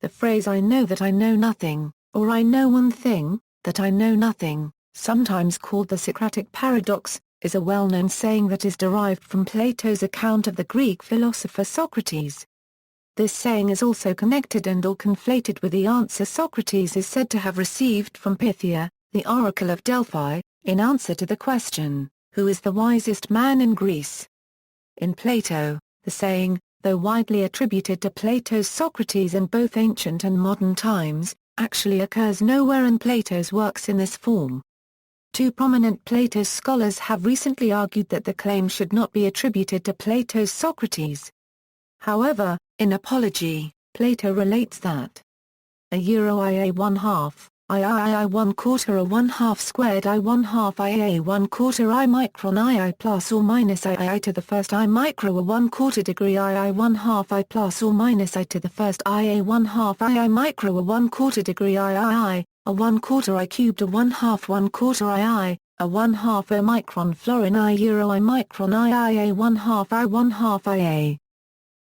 The phrase "I know that I know nothing," or "I know one thing, that I know nothing," sometimes called the Socratic Paradox, is a well-known saying that is derived from Plato's account of the Greek philosopher Socrates. This saying is also connected and or conflated with the answer Socrates is said to have received from Pythia, the oracle of Delphi, in answer to the question, "Who is the wisest man in Greece?" In Plato, the saying, though widely attributed to Plato's Socrates in both ancient and modern times, actually occurs nowhere in Plato's works in this form. Two prominent Plato scholars have recently argued that the claim should not be attributed to Plato's Socrates. However, in Apology, Plato relates that euro ia 1/2, I 1/4 a 1/2 squared I 1/2 ia 1/4 I micron I plus or minus I to the first I micro a 1/4 degree I 1/2 I plus or minus I to the first ia 1/2 I micro a 1/4 degree I a 1/4 I cubed a 1/2 1/4 I a 1/2 a micron florin I euro I micron ia 1/2 I 1/2 ia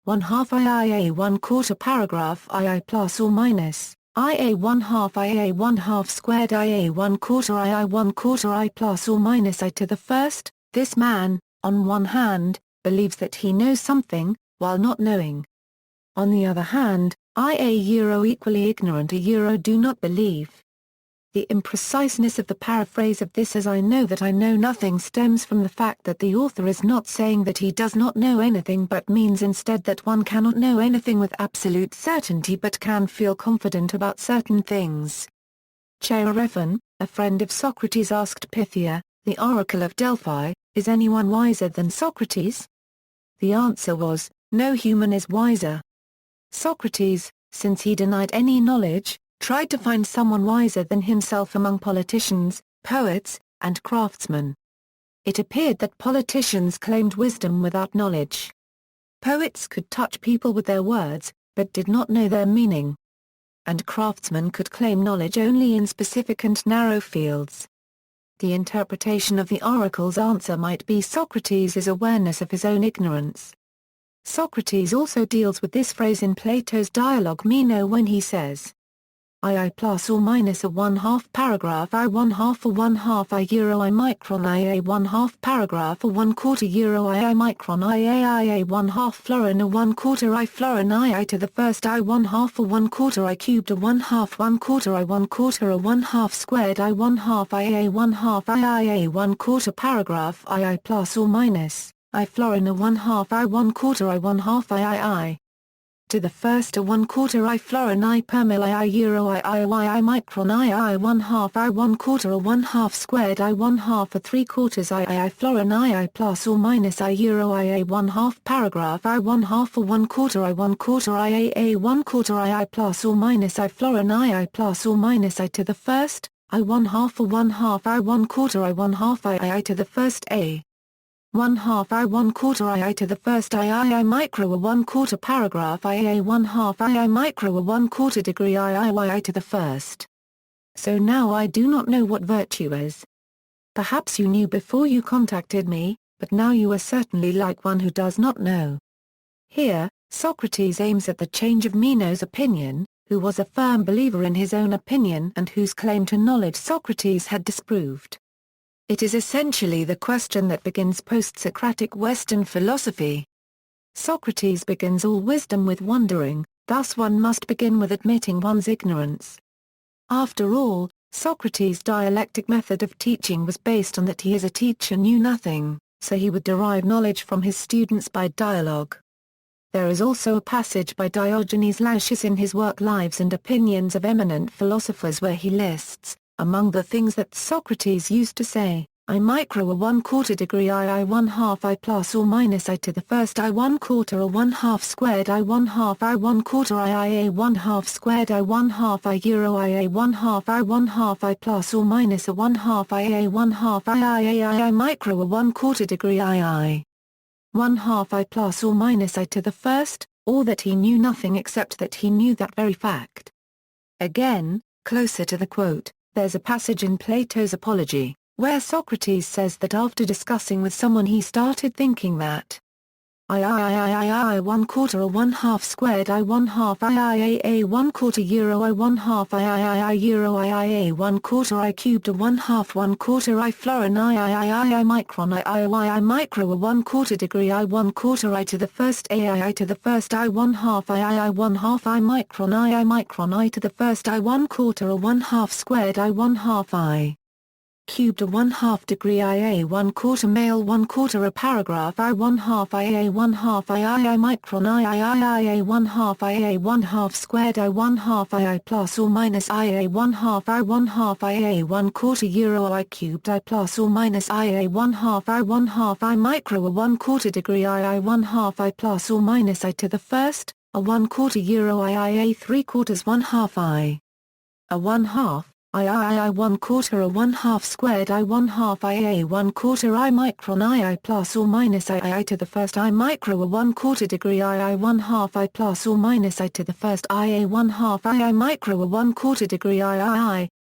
1/2 ia 1/4 paragraph II plus or minus ia 1/2 ia 1/2 squared ia 1/4 II 1/4 I plus or minus I to the first. This man, on one hand, believes that he knows something, while not knowing. On the other hand, ia euro equally ignorant euro do not believe. The impreciseness of the paraphrase of this as "I know that I know nothing" stems from the fact that the author is not saying that he does not know anything but means instead that one cannot know anything with absolute certainty but can feel confident about certain things. Chaerephon, a friend of Socrates, asked Pythia, the oracle of Delphi, "Is anyone wiser than Socrates?" The answer was, "No human is wiser." Socrates, since he denied any knowledge, tried to find someone wiser than himself among politicians, poets, and craftsmen. It appeared that politicians claimed wisdom without knowledge. Poets could touch people with their words, but did not know their meaning. And craftsmen could claim knowledge only in specific and narrow fields. The interpretation of the oracle's answer might be Socrates' awareness of his own ignorance. Socrates also deals with this phrase in Plato's dialogue Meno when he says, I plus or minus a 1/2 paragraph I 1/2 a 1/2 I euro I micron I a 1/2 paragraph a 1/4 euro I micron I a 1/2 florin a 1/4 I florin I to the first I 1/2 a 1/4 I cubed a 1/2 1/4 I 1/4 a 1/2 squared I 1/2 I a 1/2 I a 1/4 paragraph I plus or minus I florin a 1/2 I 1/4 I 1/2 I to the first a 1/4 I florin I per mil I euro I micron I 1/2 I 1/4 a 1/2 squared I 1/2 a 3/4 I florin I plus or minus I euro I a 1/2 paragraph I 1/2 a 1/4 I 1/4 I a 1/4 I plus or minus I florin I plus or minus I to the first, I 1/2 a 1/2 I 1/4 I 1/2 I to the first a 1/2 I 1/4 I to the first I micro a 1/4 paragraph I a 1/2 I micro a 1/4 degree I to the first. So now I do not know what virtue is. Perhaps you knew before you contacted me, but now you are certainly like one who does not know. Here, Socrates aims at the change of Meno's opinion, who was a firm believer in his own opinion and whose claim to knowledge Socrates had disproved. It is essentially the question that begins post-Socratic Western philosophy. Socrates begins all wisdom with wondering, thus one must begin with admitting one's ignorance. After all, Socrates' dialectic method of teaching was based on that he as a teacher knew nothing, so he would derive knowledge from his students by dialogue. There is also a passage by Diogenes Laertius in his work Lives and Opinions of Eminent Philosophers where he lists, among the things that Socrates used to say, I micro a 1/4 degree I 1/2 I plus or minus I to the first I 1/4 a 1/2 squared I 1/2 I 1/4 I a 1/2 squared I 1/2 I euro I a 1/2 I 1/2 I plus or minus a 1/2 I a 1/2 I micro a 1/4 degree I 1/2 I plus or minus I to the first, or that he knew nothing except that he knew that very fact. Again, closer to the quote, there's a passage in Plato's Apology, where Socrates says that after discussing with someone he started thinking that I 1/4 or 1/2 squared I 1/2 I 1/4 euro I 1/2 I euro I 1/4 I cubed a 1/2 1/4 I florin I micron I micro a 1/4 degree I 1/4 I to the first I to the first I 1/2 I 1/2 I micron I to the first I 1/4 a 1/2 squared I 1/2 I cubed a 1/2 degree I 1/4 male 1/4 a paragraph I 1/2 I 1/2 I micron I 1/2 I 1/2 squared I 1/2 I plus or minus I 1/2 I 1/2 I 1/4 euro I cubed I plus or minus I 1/2 I 1/2 I micro a 1/4 degree I 1/2 I plus or minus I to the first, a 1/4 euro I 3/4 1/2 I a 1/2 I 1/4 a 1/2 squared I 1/2 I 1/4 I micron I plus or minus I to the first I micro a 1/4 degree I 1/2 I plus or minus I to the first I 1/2 I micro a 1/4 degree I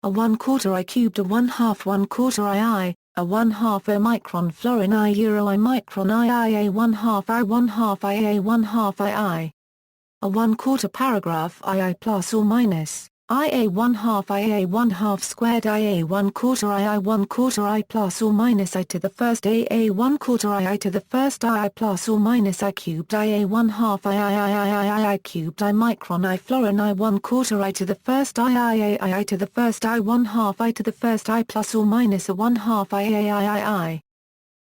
a 1/4 I cubed a 1/2 1/4 I a 1/2 a micron florin I euro I micron I 1/2 I 1/2 I 1/2 I a 1/4 paragraph I plus or minus I 1/2 I 1/2 squared I 1/4 I 1/4 I plus or minus I to the first I 1/4 I to the first I plus or minus I cubed I 1/2 I cubed I micron I florin I 1/4 I to the first I to the first I 1/2 I to the first I plus or minus a 1/2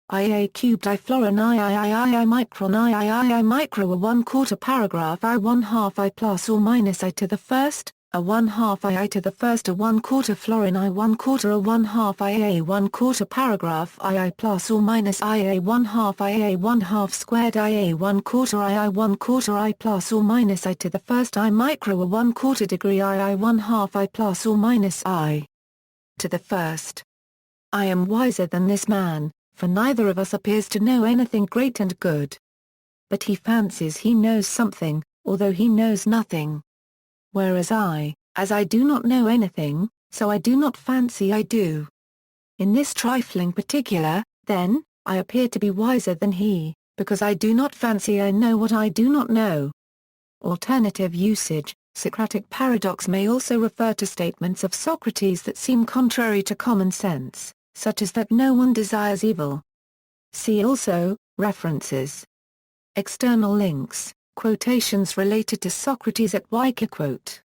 I cubed I florin I micron I micro a 1/4 paragraph I 1/2 I plus or minus I to the first, a 1/2 I to the first a 1/4 florin I 1/4 a 1/2 I 1/4 paragraph I plus or minus I 1/2 I 1/2 squared I 1/4 I 1/4 I plus or minus I to the first I micro a 1/4 degree I 1/2 I plus or minus I to the first. I am wiser than this man, for neither of us appears to know anything great and good. But he fancies he knows something, although he knows nothing. Whereas I, as I do not know anything, so I do not fancy I do. In this trifling particular, then, I appear to be wiser than he, because I do not fancy I know what I do not know. Alternative usage: Socratic paradox may also refer to statements of Socrates that seem contrary to common sense, such as that no one desires evil. See also, references. External links. Quotations related to Socrates at Wiki quote.